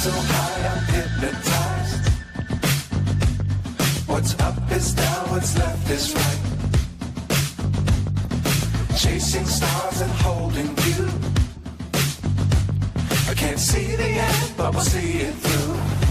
so high, I'm hypnotized. What's up is down, what's left is right. Chasing stars and holding you. I can't see the end, but we'll see it through.